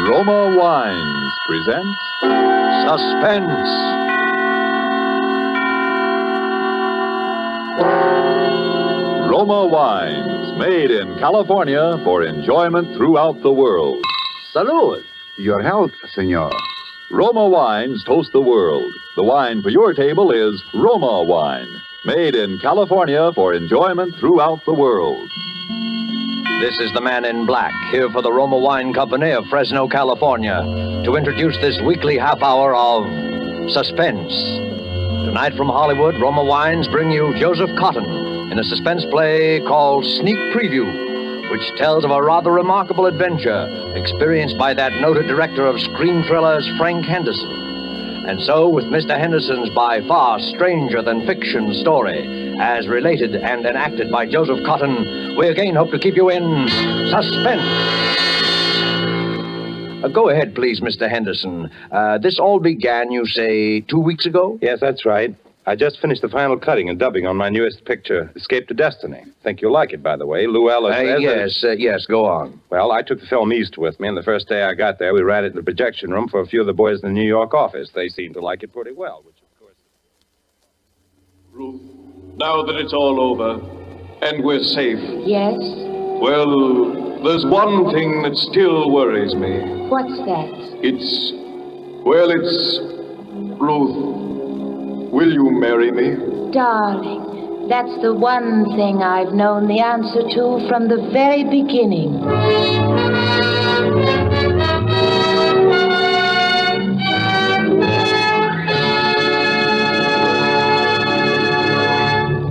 Roma Wines presents Suspense. Roma Wines, made in California for enjoyment throughout the world. Salud. Your health, senor. Roma Wines toast the world. The wine for your table is Roma Wine, made in California for enjoyment throughout the world. This is the man in black, here for the Roma Wine Company of Fresno, California, to introduce this weekly half hour of Suspense. Tonight from Hollywood, Roma Wines bring you Joseph Cotton in a suspense play called Sneak Preview, which tells of a rather remarkable adventure experienced by that noted director of screen thrillers, Frank Henderson. And so, with Mr. Henderson's by far stranger-than-fiction story, as related and enacted by Joseph Cotton, we again hope to keep you in suspense. Go ahead, please, Mr. Henderson. This all began, you say, 2 weeks ago? Yes, that's right. I just finished the final cutting and dubbing on my newest picture, Escape to Destiny. Think you'll like it, by the way. Lou Ellis says... Yes, go on. Well, I took the film east with me, and the first day I got there, we ran it in the projection room for a few of the boys in the New York office. They seemed to like it pretty well, which, of course... Ruth, now that it's all over, and we're safe... Yes? Well, there's one thing that still worries me. What's that? It's... Ruth... Will you marry me? Darling, that's the one thing I've known the answer to from the very beginning.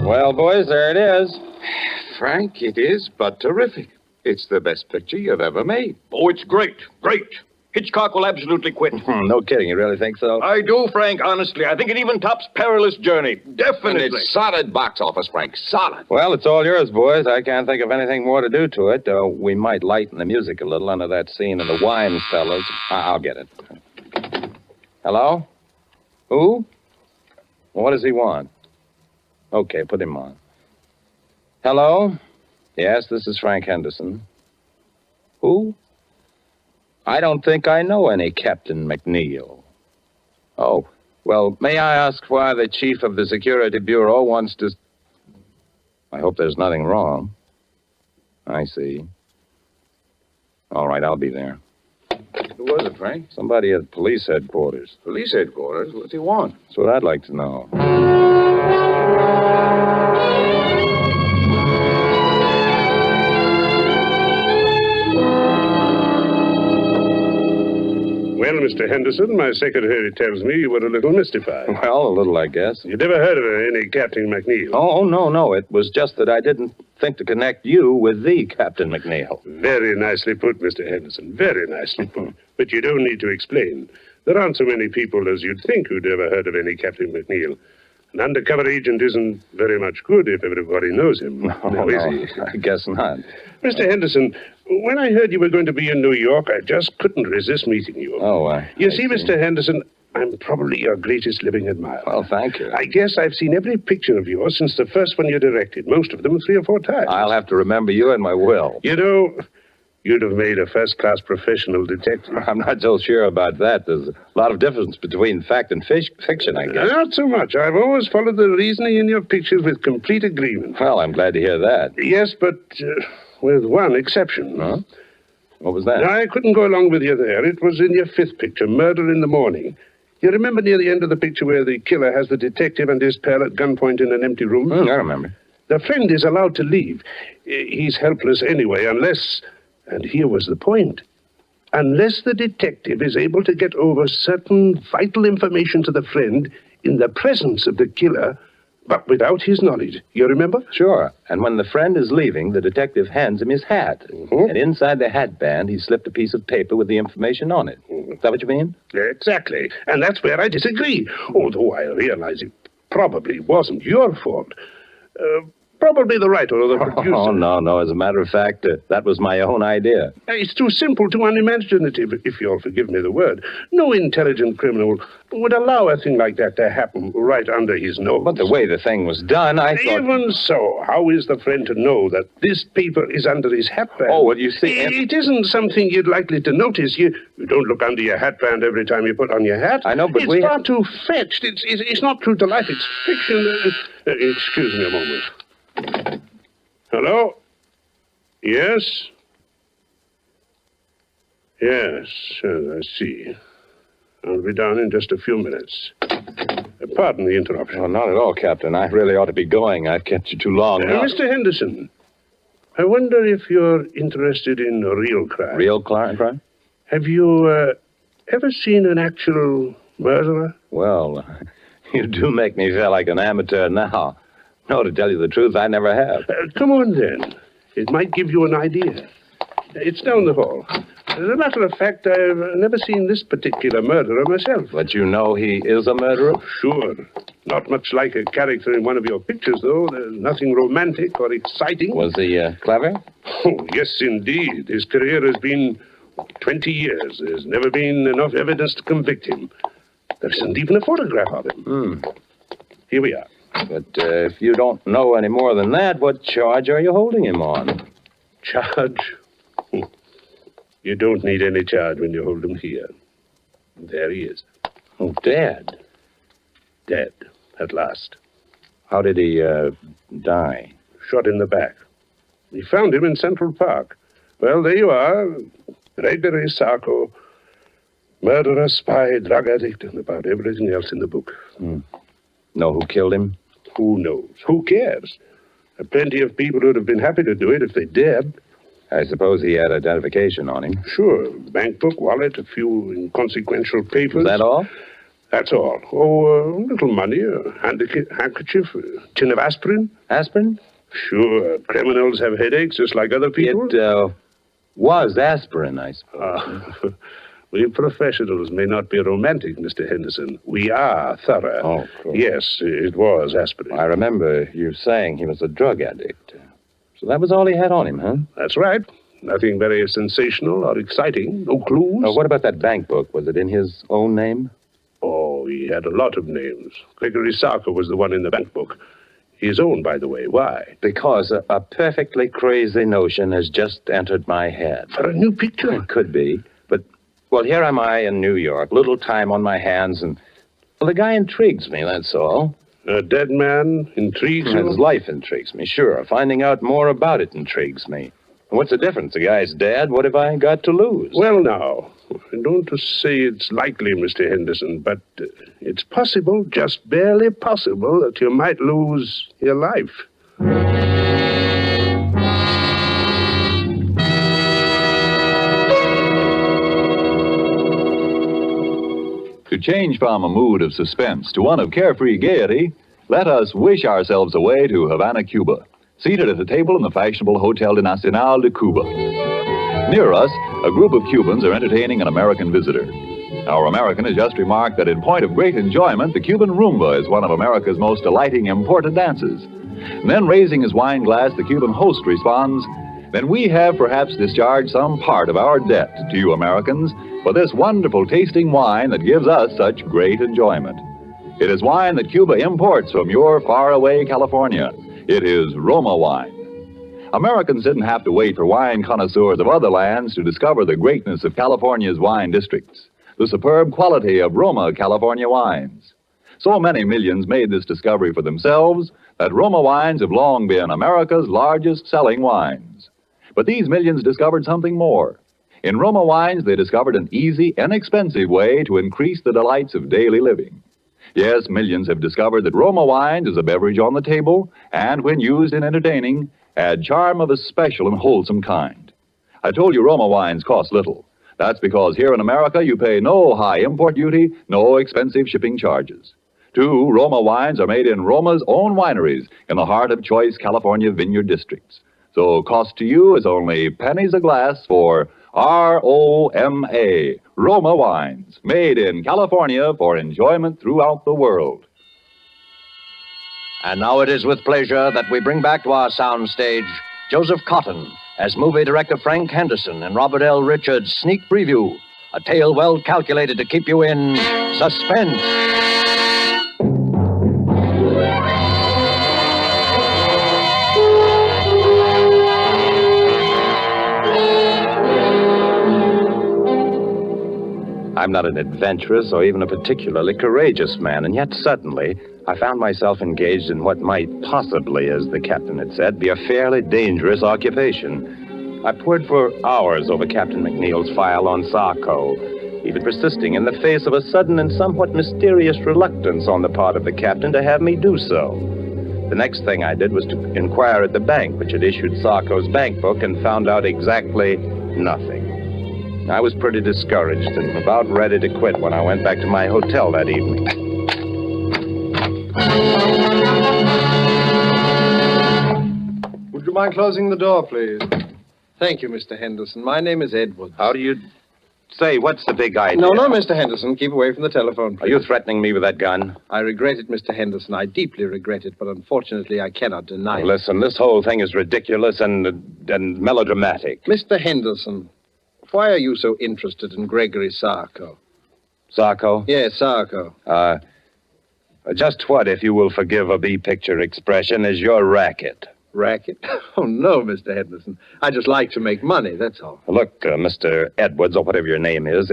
Well, boys, there it is. Frank, it is but terrific. It's the best picture you've ever made. Oh, it's great. Hitchcock will absolutely quit. No kidding, you really think so? I do, Frank, honestly. I think it even tops Perilous Journey. Definitely. And it's solid box office, Frank. Solid. Well, it's all yours, boys. I can't think of anything more to do to it. We might lighten the music a little under that scene in the wine cellars. I'll get it. Hello? Who? What does he want? Okay, put him on. Hello? Yes, this is Frank Henderson. Who? I don't think I know any Captain McNeil. Oh, well, may I ask why the chief of the Security Bureau wants to... I hope there's nothing wrong. I see. All right, I'll be there. Who was it, Frank? Somebody at police headquarters. Police headquarters? What's he want? That's what I'd like to know. Well, Mr. Henderson, my secretary tells me you were a little mystified. Well, a little, I guess. You never heard of any Captain McNeil? Oh, no. It was just that I didn't think to connect you with the Captain McNeil. Very nicely put, Mr. Henderson. Very nicely put. But you don't need to explain. There aren't so many people as you'd think who'd ever heard of any Captain McNeil. An undercover agent isn't very much good if everybody knows him. No, is he? I guess not. Mr. Henderson, when I heard you were going to be in New York, I just couldn't resist meeting you. You see, Mr. Henderson, I'm probably your greatest living admirer. Well, thank you. I guess I've seen every picture of yours since the first one you directed, most of them 3 or 4 times. I'll have to remember you in my will. You know, you'd have made a first-class professional detective. I'm not so sure about that. There's a lot of difference between fact and fiction, I guess. Not so much. I've always followed the reasoning in your pictures with complete agreement. Well, I'm glad to hear that. Yes, but with one exception. Huh? What was that? I couldn't go along with you there. It was in your 5th picture, Murder in the Morning. You remember near the end of the picture where the killer has the detective and his pal at gunpoint in an empty room? I remember. The friend is allowed to leave. He's helpless anyway, unless... And here was the point. Unless the detective is able to get over certain vital information to the friend in the presence of the killer, but without his knowledge. You remember? Sure. And when the friend is leaving, the detective hands him his hat. Mm-hmm. And inside the hat band, he slipped a piece of paper with the information on it. Is that what you mean? Exactly. And that's where I disagree. Although I realize it probably wasn't your fault. Probably the writer or the producer. Oh, no. As a matter of fact, that was my own idea. It's too simple, too unimaginative, if you'll forgive me the word. No intelligent criminal would allow a thing like that to happen right under his nose. But the way the thing was done, I thought... Even so, how is the friend to know that this paper is under his hatband? Oh, well, you see... It isn't something you're likely to notice. You don't look under your hatband every time you put on your hat. I know, but it's far too fetched. It's not true to life. It's fiction. Excuse me a moment. Hello? Yes? Yes, I see. I'll be down in just a few minutes. Pardon the interruption. Oh, not at all, Captain. I really ought to be going. I've kept you too long now. Mr. Henderson, I wonder if you're interested in real crime. Real crime? Have you ever seen an actual murderer? Well, you do make me feel like an amateur now. No, to tell you the truth, I never have. Come on, then. It might give you an idea. It's down the hall. As a matter of fact, I've never seen this particular murderer myself. But you know he is a murderer? Sure. Not much like a character in one of your pictures, though. There's nothing romantic or exciting. Was he clever? Oh, yes, indeed. His career has been 20 years. There's never been enough evidence to convict him. There isn't even a photograph of him. Here we are. But if you don't know any more than that, what charge are you holding him on? Charge? You don't need any charge when you hold him here. There he is. Oh, dead. Dead, at last. How did he die? Shot in the back. We found him in Central Park. Well, there you are. Gregory Sarko. Murderer, spy, drug addict, and about everything else in the book. Know who killed him? Who knows? Who cares? There are plenty of people who'd have been happy to do it if they dared. I suppose he had identification on him. Sure. Bank book, wallet, a few inconsequential papers. Is that all? That's all. Oh, a little money, a handkerchief, a tin of aspirin. Aspirin? Sure. Criminals have headaches just like other people. It was aspirin, I suppose. We professionals may not be romantic, Mr. Henderson. We are thorough. Oh, of course. Yes, it was aspirin. I remember you saying he was a drug addict. So that was all he had on him, huh? That's right. Nothing very sensational or exciting. No clues. Oh, what about that bank book? Was it in his own name? Oh, he had a lot of names. Gregory Sarko was the one in the bank book. His own, by the way. Why? Because a perfectly crazy notion has just entered my head. For a new picture? It could be. But, well, here am I in New York. Little time on my hands, and, well, the guy intrigues me, that's all. A dead man intrigues you? His life intrigues me, sure. Finding out more about it intrigues me. What's the difference? The guy's dead. What have I got to lose? Well, now, I don't want to say it's likely, Mr. Henderson, but it's possible, just barely possible, that you might lose your life. To change from a mood of suspense to one of carefree gaiety, let us wish ourselves away to Havana, Cuba, seated at a table in the fashionable Hotel de Nacional de Cuba. Near us, a group of Cubans are entertaining an American visitor. Our American has just remarked that in point of great enjoyment, the Cuban rumba is one of America's most delighting imported dances. And then, raising his wine glass, the Cuban host responds, "Then we have perhaps discharged some part of our debt to you Americans for this wonderful tasting wine that gives us such great enjoyment. It is wine that Cuba imports from your faraway California. It is Roma wine." Americans didn't have to wait for wine connoisseurs of other lands to discover the greatness of California's wine districts, the superb quality of Roma California wines. So many millions made this discovery for themselves that Roma wines have long been America's largest selling wines. But these millions discovered something more. In Roma wines, they discovered an easy, inexpensive way to increase the delights of daily living. Yes, millions have discovered that Roma wines is a beverage on the table, and when used in entertaining, add charm of a special and wholesome kind. I told you Roma wines cost little. That's because here in America you pay no high import duty, no expensive shipping charges. Too, Roma wines are made in Roma's own wineries in the heart of choice California vineyard districts. So cost to you is only pennies a glass for R-O-M-A, Roma wines, made in California for enjoyment throughout the world. And now it is with pleasure that we bring back to our soundstage Joseph Cotton as movie director Frank Henderson and Robert L. Richards' sneak preview, a tale well calculated to keep you in suspense. I'm not an adventurous or even a particularly courageous man, and yet suddenly I found myself engaged in what might possibly, as the captain had said, be a fairly dangerous occupation. I pored for hours over Captain McNeil's file on Sarko, even persisting in the face of a sudden and somewhat mysterious reluctance on the part of the captain to have me do so. The next thing I did was to inquire at the bank, which had issued Sarko's bank book, and found out exactly nothing. I was pretty discouraged and about ready to quit when I went back to my hotel that evening. Would you mind closing the door, please? Thank you, Mr. Henderson. My name is Edwards. How do you say? What's the big idea? No, Mr. Henderson. Keep away from the telephone, please. Are you threatening me with that gun? I regret it, Mr. Henderson. I deeply regret it, but unfortunately I cannot deny it. Listen, this whole thing is ridiculous and melodramatic. Mr. Henderson, why are you so interested in Gregory Sarko? Sarko? Yes, Sarko. Just what, if you will forgive a B-picture expression, is your racket? Racket? Oh, no, Mr. Henderson. I just like to make money, that's all. Look, Mr. Edwards, or whatever your name is,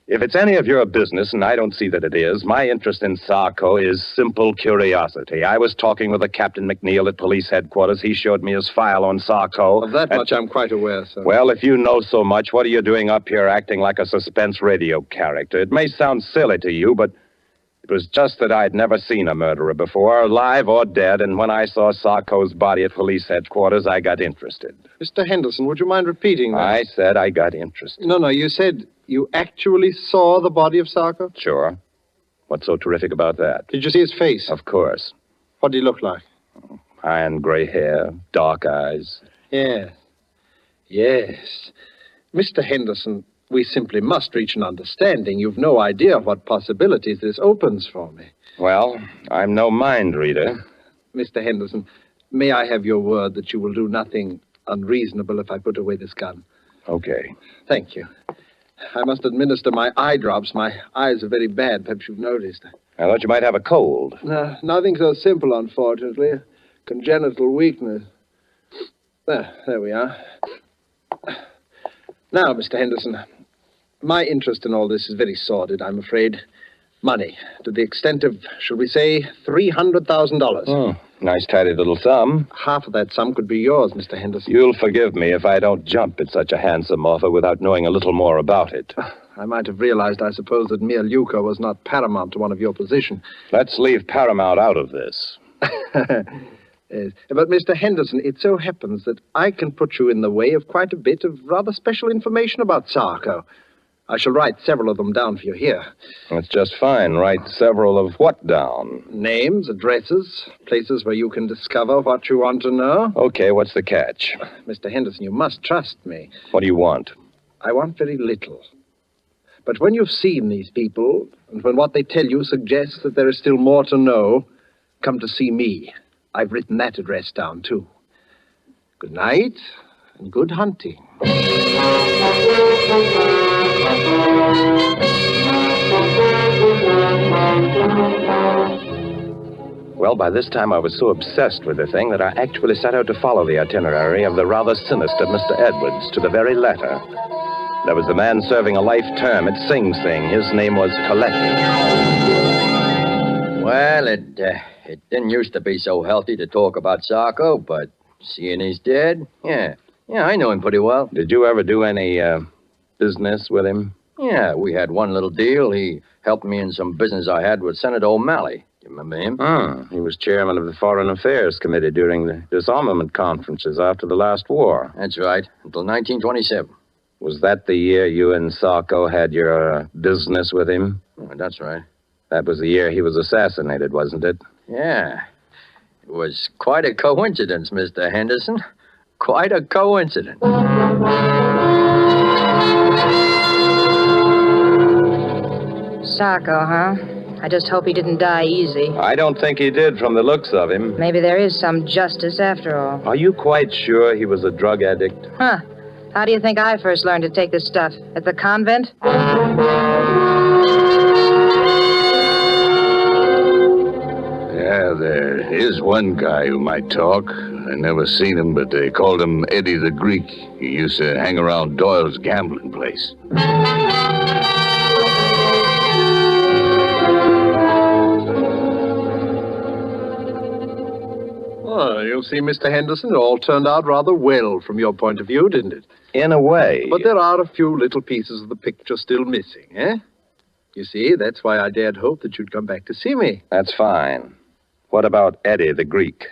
if it's any of your business, and I don't see that it is, my interest in Sarko is simple curiosity. I was talking with a Captain McNeil at police headquarters. He showed me his file on Sarko. Of that much I'm quite aware, sir. Well, if you know so much, what are you doing up here acting like a suspense radio character? It may sound silly to you, but it was just that I'd never seen a murderer before, alive or dead, and when I saw Sarko's body at police headquarters, I got interested. Mr. Henderson, would you mind repeating that? I said I got interested. No, you said you actually saw the body of Sarko? Sure. What's so terrific about that? Did you see his face? Of course. What did he look like? Iron gray hair, dark eyes. Yes. Mr. Henderson, we simply must reach an understanding. You've no idea what possibilities this opens for me. Well, I'm no mind reader. Mr. Henderson, may I have your word that you will do nothing unreasonable if I put away this gun? Okay. Thank you. I must administer my eye drops. My eyes are very bad. Perhaps you've noticed. I thought you might have a cold. No, nothing so simple, unfortunately. Congenital weakness. There we are. Now, Mr. Henderson, my interest in all this is very sordid, I'm afraid. Money, to the extent of, shall we say, $300,000. Nice, tidy little sum. Half of that sum could be yours, Mr. Henderson. You'll forgive me if I don't jump at such a handsome offer without knowing a little more about it. I might have realized, I suppose, that mere lucre was not paramount to one of your position. Let's leave paramount out of this. Yes. But, Mr. Henderson, it so happens that I can put you in the way of quite a bit of rather special information about Sarko. I shall write several of them down for you here. That's just fine. Write several of what down? Names, addresses, places where you can discover what you want to know. Okay, what's the catch? Mr. Henderson, you must trust me. What do you want? I want very little. But when you've seen these people, and when what they tell you suggests that there is still more to know, come to see me. I've written that address down, too. Good night, and good hunting. Well, by this time I was so obsessed with the thing that I actually set out to follow the itinerary of the rather sinister Mr. Edwards to the very letter. There was the man serving a life term at Sing Sing. His name was Coletti. Well, it didn't used to be so healthy to talk about Sarko, but seeing he's dead, yeah, I know him pretty well. Did you ever do any business with him? Yeah, we had one little deal. He helped me in some business I had with Senator O'Malley. You remember him? He was chairman of the Foreign Affairs Committee during the disarmament conferences after the last war. That's right, until 1927. Was that the year you and Sarko had your business with him? Oh, that's right. That was the year he was assassinated, wasn't it? Yeah. It was quite a coincidence, Mr. Henderson. Quite a coincidence. Sarko, huh? I just hope he didn't die easy. I don't think he did from the looks of him. Maybe there is some justice after all. Are you quite sure he was a drug addict? Huh. How do you think I first learned to take this stuff? At the convent? Yeah, there is one guy who might talk. I never seen him, but they called him Eddie the Greek. He used to hang around Doyle's gambling place. Oh, you see, Mr. Henderson, it all turned out rather well from your point of view, didn't it? In a way. But there are a few little pieces of the picture still missing, eh? You see, that's why I dared hope that you'd come back to see me. That's fine. What about Eddie the Greek?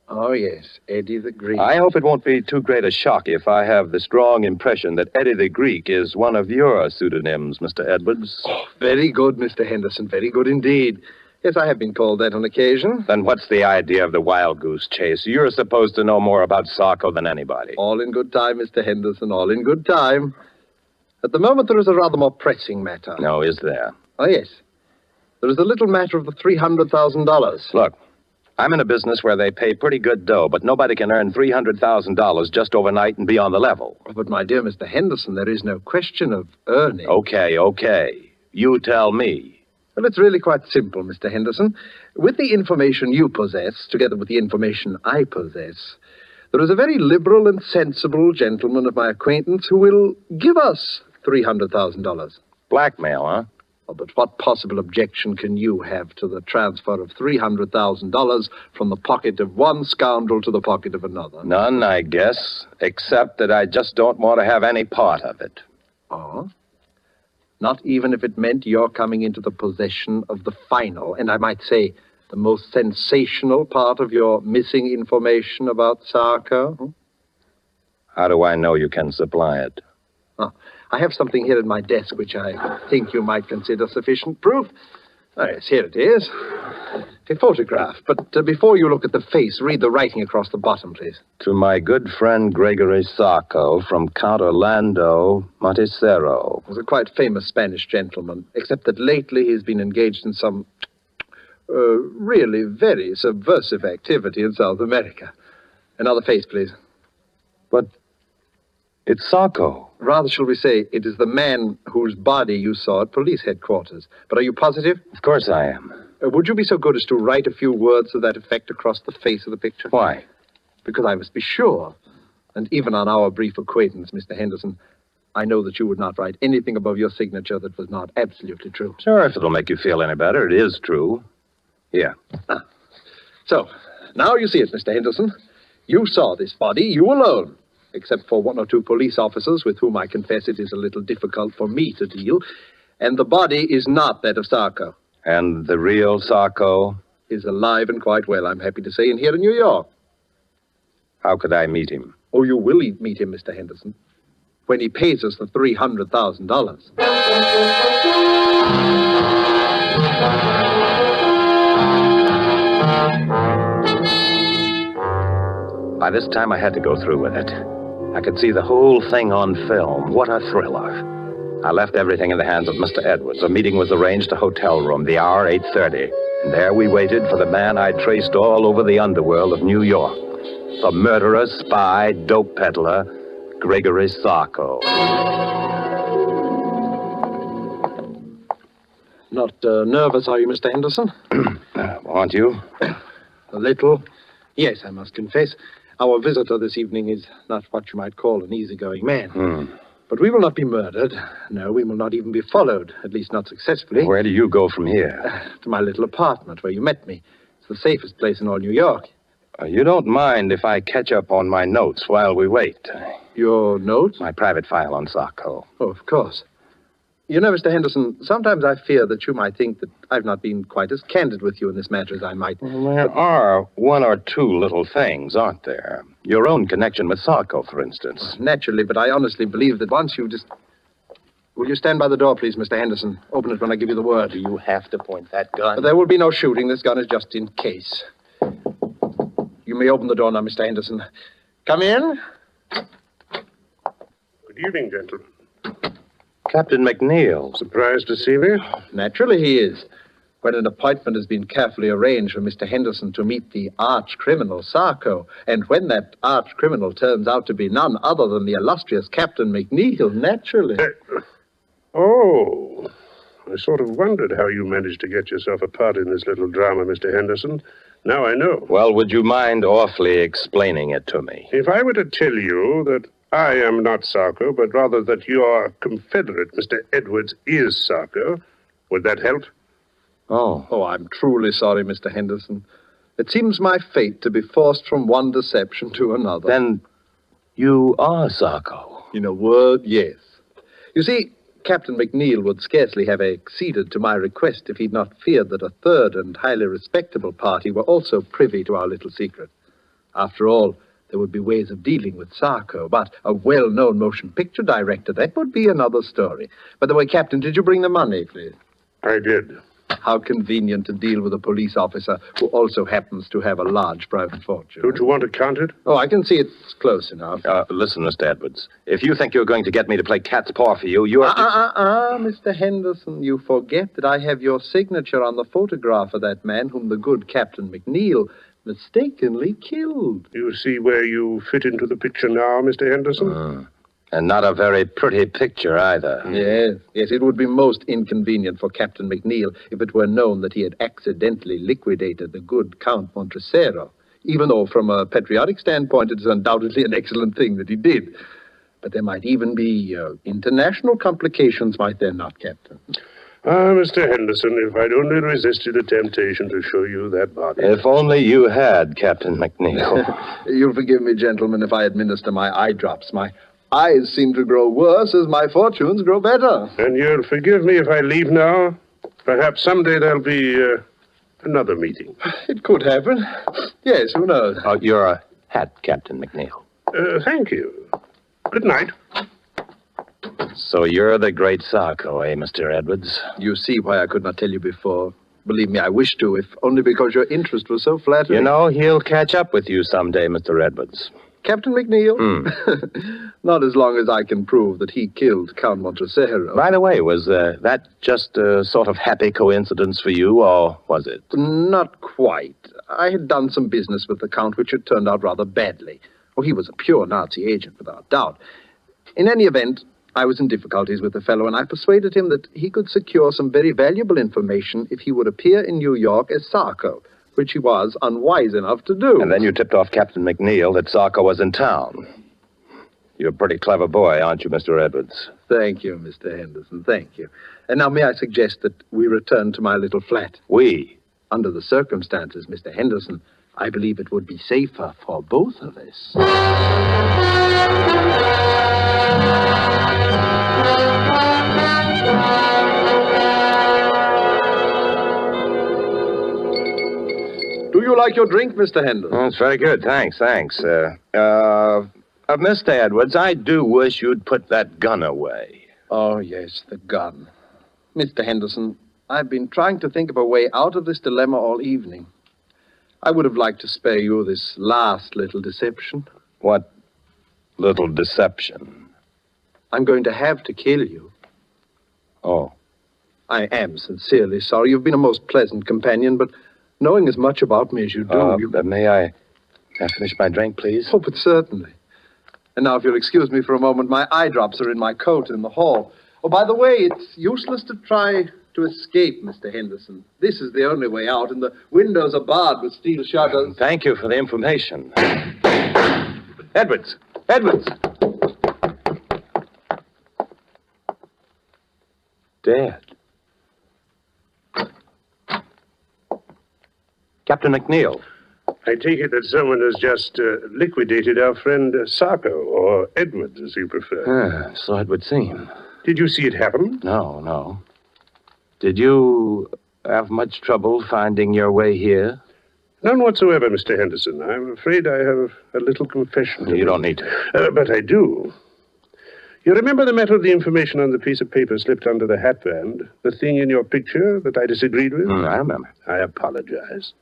Oh, yes, Eddie the Greek. I hope it won't be too great a shock if I have the strong impression that Eddie the Greek is one of your pseudonyms, Mr. Edwards. Oh, very good, Mr. Henderson, very good indeed. Yes, I have been called that on occasion. Then what's the idea of the wild goose chase? You're supposed to know more about Sarko than anybody. All in good time, Mr. Henderson, all in good time. At the moment, there is a rather more pressing matter. No, is there? Oh, yes. There is the little matter of the $300,000. Look, I'm in a business where they pay pretty good dough, but nobody can earn $300,000 just overnight and be on the level. But, my dear Mr. Henderson, there is no question of earning. Okay. You tell me. Well, it's really quite simple, Mr. Henderson. With the information you possess, together with the information I possess, there is a very liberal and sensible gentleman of my acquaintance who will give us $300,000. Blackmail, huh? Oh, but what possible objection can you have to the transfer of $300,000 from the pocket of one scoundrel to the pocket of another? None, I guess, except that I just don't want to have any part of it. Oh? Not even if it meant your coming into the possession of the final, and I might say the most sensational part of your missing information about Sarko? How do I know you can supply it? Oh, I have something here at my desk which I think you might consider sufficient proof. Oh, yes, here it is. A photograph. But before you look at the face, read the writing across the bottom, please. To my good friend Gregory Sarko from Count Orlando Monticero. He's a quite famous Spanish gentleman, except that lately he's been engaged in some really very subversive activity in South America. Another face, please. But it's Sarko. Rather, shall we say, it is the man whose body you saw at police headquarters. But are you positive? Of course I am. Would you be so good as to write a few words to that effect across the face of the picture? Why? Because I must be sure. And even on our brief acquaintance, Mr. Henderson, I know that you would not write anything above your signature that was not absolutely true. Sure, if it'll make you feel any better, it is true. Here. So, now you see it, Mr. Henderson. You saw this body, you alone, except for one or two police officers with whom I confess it is a little difficult for me to deal. And the body is not that of Sarko. And the real Sarko? Is alive and quite well, I'm happy to say, and here in New York. How could I meet him? Oh, you will meet him, Mr. Henderson, when he pays us the $300,000. By this time, I had to go through with it. I could see the whole thing on film. What a thriller. I left everything in the hands of Mr. Edwards. A meeting was arranged, a hotel room, the hour 8:30. And there we waited for the man I'd traced all over the underworld of New York. The murderer, spy, dope peddler, Gregory Sarko. Not nervous, are you, Mr. Henderson? Aren't you? A little. Yes, I must confess. Our visitor this evening is not what you might call an easygoing man. But we will not be murdered. No, we will not even be followed, at least not successfully. Where do you go from here? To my little apartment where you met me. It's the safest place in all New York. You don't mind if I catch up on my notes while we wait? Your notes? My private file on Sarko. Oh, of course. You know, Mr. Henderson, sometimes I fear that you might think that I've not been quite as candid with you in this matter as I might. Well, there are one or two little things, aren't there? Your own connection with Sarko, for instance. Naturally, but I honestly believe that once you just... Will you stand by the door, please, Mr. Henderson? Open it when I give you the word. Do you have to point that gun? There will be no shooting. This gun is just in case. You may open the door now, Mr. Henderson. Come in. Good evening, gentlemen. Captain McNeil. Surprised to see me? Naturally he is. when an appointment has been carefully arranged for Mr. Henderson to meet the arch-criminal Sarko, and when that arch-criminal turns out to be none other than the illustrious Captain McNeil, naturally... Oh, I sort of wondered how you managed to get yourself a part in this little drama, Mr. Henderson. Now I know. Well, would you mind awfully explaining it to me? If I were to tell you that I am not Sarko, but rather that your confederate, Mr. Edwards, is Sarko, would that help? Oh, I'm truly sorry, Mr. Henderson. It seems my fate to be forced from one deception to another. Then you are Sarko. In a word, yes. You see, Captain McNeil would scarcely have acceded to my request if he'd not feared that a third and highly respectable party were also privy to our little secret. After all, there would be ways of dealing with Sarko, but a well-known motion picture director, that would be another story. By the way, Captain, did you bring the money, please? I did. How convenient to deal with a police officer who also happens to have a large private fortune. Don't you want to count it? Oh, I can see it's close enough. Listen, Mr. Edwards, if you think you're going to get me to play cat's paw for you, you're... Mr. Henderson, you forget that I have your signature on the photograph of that man whom the good Captain McNeil mistakenly killed. You see where you fit into the picture now, Mr. Henderson? And not a very pretty picture either. Yes, it would be most inconvenient for Captain McNeil if it were known that he had accidentally liquidated the good Count Montresero, even though from a patriotic standpoint it is undoubtedly an excellent thing that he did. But there might even be international complications, might there not, Captain? Mr. Henderson, if I'd only resisted the temptation to show you that body. If only you had, Captain McNeil. You'll forgive me, gentlemen, if I administer my eye drops. My eyes seem to grow worse as my fortunes grow better. And you'll forgive me if I leave now? Perhaps someday there'll be another meeting. It could happen. Yes, who knows? Your hat, Captain McNeil. Thank you. Good night. So you're the great Sarko, eh, Mr. Edwards? You see why I could not tell you before. Believe me, I wish to, if only because your interest was so flattering. You know, he'll catch up with you someday, Mr. Edwards. Captain McNeil? Not as long as I can prove that he killed Count Montresero. By the way, was that just a sort of happy coincidence for you, or was it? Not quite. I had done some business with the Count which had turned out rather badly. Oh, he was a pure Nazi agent, without doubt. In any event, I was in difficulties with the fellow, and I persuaded him that he could secure some very valuable information if he would appear in New York as Sarko, which he was unwise enough to do. And then you tipped off Captain McNeil that Sarko was in town. You're a pretty clever boy, aren't you, Mr. Edwards? Thank you, Mr. Henderson, thank you. And now may I suggest that we return to my little flat? We? Under the circumstances, Mr. Henderson, I believe it would be safer for both of us. Do you like your drink, Mr. Henderson? Oh, it's very good. Thanks. Mr. Edwards, I do wish you'd put that gun away. Oh, yes, the gun. Mr. Henderson, I've been trying to think of a way out of this dilemma all evening. I would have liked to spare you this last little deception. What little deception? I'm going to have to kill you. Oh. I am sincerely sorry. You've been a most pleasant companion, but knowing as much about me as you do... May I finish my drink, please? Oh, but certainly. And now, if you'll excuse me for a moment, my eye drops are in my coat in the hall. Oh, by the way, it's useless to try to escape, Mr. Henderson. This is the only way out, and the windows are barred with steel shutters. Thank you for the information. Edwards! Edwards! Dead. Captain McNeil. I take it that someone has just liquidated our friend Sarko, or Edwards, as you prefer. So it would seem. Did you see it happen? No. Did you have much trouble finding your way here? None whatsoever, Mr. Henderson. I'm afraid I have a little confession to You make. don't need to. But I do. You remember the matter of the information on the piece of paper slipped under the hatband? The thing in your picture that I disagreed with? I remember. I apologize.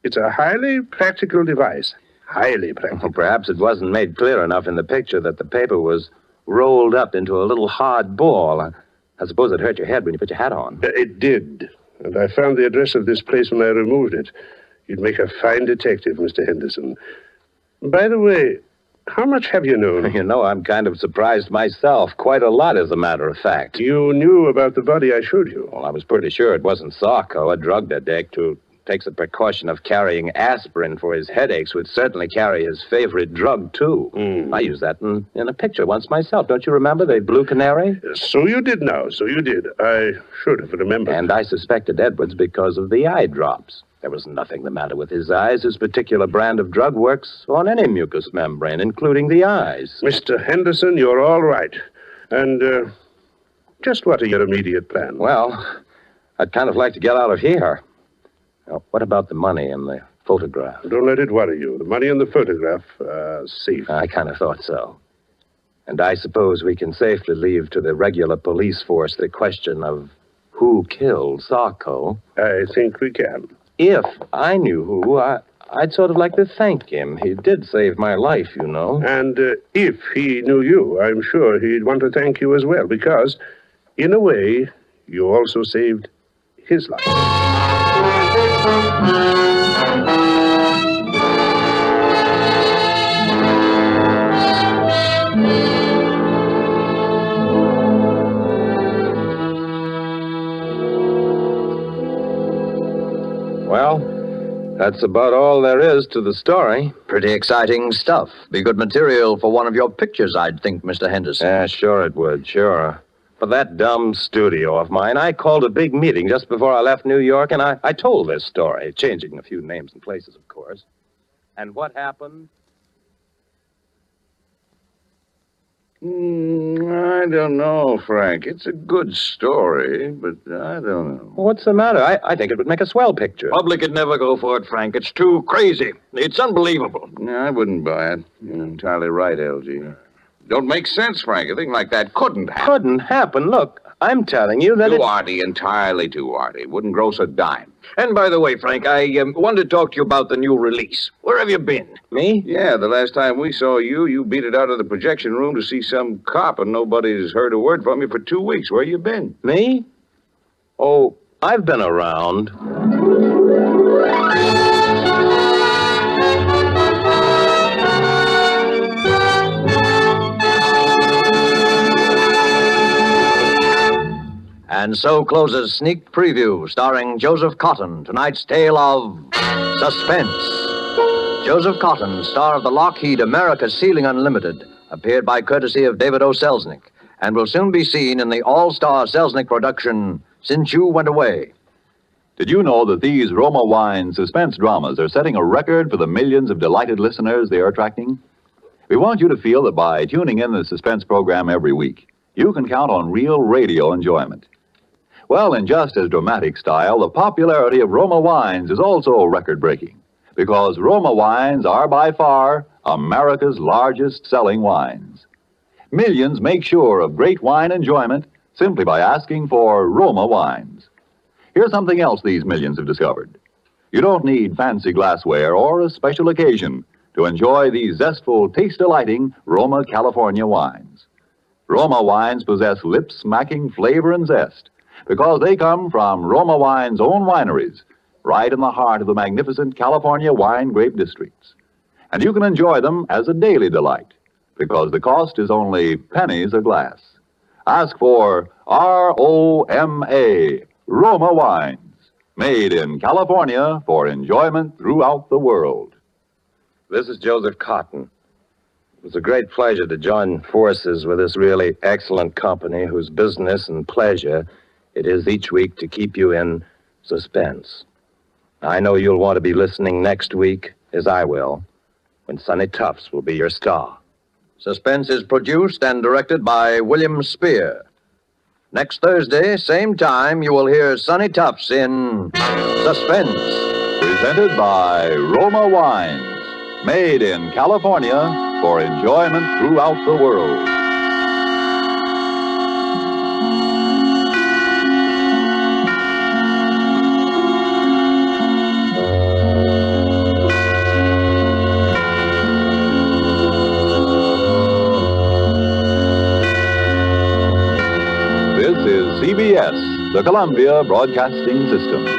It's a highly practical device. Highly practical. Well, perhaps it wasn't made clear enough in the picture that the paper was rolled up into a little hard ball. I suppose it hurt your head when you put your hat on. It did. and I found the address of this place when I removed it. You'd make a fine detective, Mr. Henderson. By the way, how much have you known? You know, I'm kind of surprised myself. Quite a lot, as a matter of fact. You knew about the body I showed you? Well, I was pretty sure it wasn't Sarko, a drug addict who takes the precaution of carrying aspirin for his headaches, would certainly carry his favorite drug, too. I used that in a picture once myself. Don't you remember the blue canary? So you did now, so you did. I should have remembered. And I suspected Edwards because of the eye drops. There was nothing the matter with his eyes. His particular brand of drug works on any mucous membrane, including the eyes. Mr. Henderson, you're all right. And just what are your immediate plans? Well, I'd kind of like to get out of here. Now, what about the money and the photograph? Don't let it worry you. The money and the photograph are safe. I kind of thought so. And I suppose we can safely leave to the regular police force the question of who killed Sarko. I think we can. If I knew who, I'd sort of like to thank him. He did save my life, you know. And if he knew you, I'm sure he'd want to thank you as well, because, in a way, you also saved his life. Well, that's about all there is to the story. Pretty exciting stuff. Be good material for one of your pictures, I'd think, Mr. Henderson. Yeah, sure it would, sure. For that dumb studio of mine, I called a big meeting just before I left New York, and I told this story, changing a few names and places, of course. And what happened? I don't know, Frank. It's a good story, but I don't know. What's the matter? I think it would make a swell picture. Public would never go for it, Frank. It's too crazy. It's unbelievable. No, I wouldn't buy it. You're entirely right, LG. Don't make sense, Frank. A thing like that couldn't happen. Couldn't happen. Look, I'm telling you that Too arty, entirely too arty. Wouldn't gross a dime. And by the way, Frank, I wanted to talk to you about the new release. Where have you been? Me? Yeah, the last time we saw you, you beat it out of the projection room to see some cop, and nobody's heard a word from you for 2 weeks. Where you been? Me? Oh, I've been around. And so closes Sneak Preview, starring Joseph Cotton, tonight's tale of Suspense. Joseph Cotton, star of the Lockheed America Ceiling Unlimited, appeared by courtesy of David O. Selznick, and will soon be seen in the all-star Selznick production, Since You Went Away. Did you know that these Roma Wine suspense dramas are setting a record for the millions of delighted listeners they are attracting? We want you to feel that by tuning in the suspense program every week, you can count on real radio enjoyment. Well, in just as dramatic style, the popularity of Roma wines is also record-breaking, because Roma wines are by far America's largest selling wines. Millions make sure of great wine enjoyment simply by asking for Roma wines. Here's something else these millions have discovered. You don't need fancy glassware or a special occasion to enjoy these zestful, taste-delighting Roma California wines. Roma wines possess lip-smacking flavor and zest because they come from Roma Wine's own wineries, right in the heart of the magnificent California wine grape districts. And you can enjoy them as a daily delight, because the cost is only pennies a glass. Ask for R-O-M-A, Roma Wines, made in California for enjoyment throughout the world. This is Joseph Cotton. It was a great pleasure to join forces with this really excellent company whose business and pleasure it is each week to keep you in suspense. I know you'll want to be listening next week, as I will, when Sonny Tufts will be your star. Suspense is produced and directed by William Spear. Next Thursday, same time, you will hear Sonny Tufts in Suspense, presented by Roma Wines, made in California for enjoyment throughout the world. This is CBS, the Columbia Broadcasting System.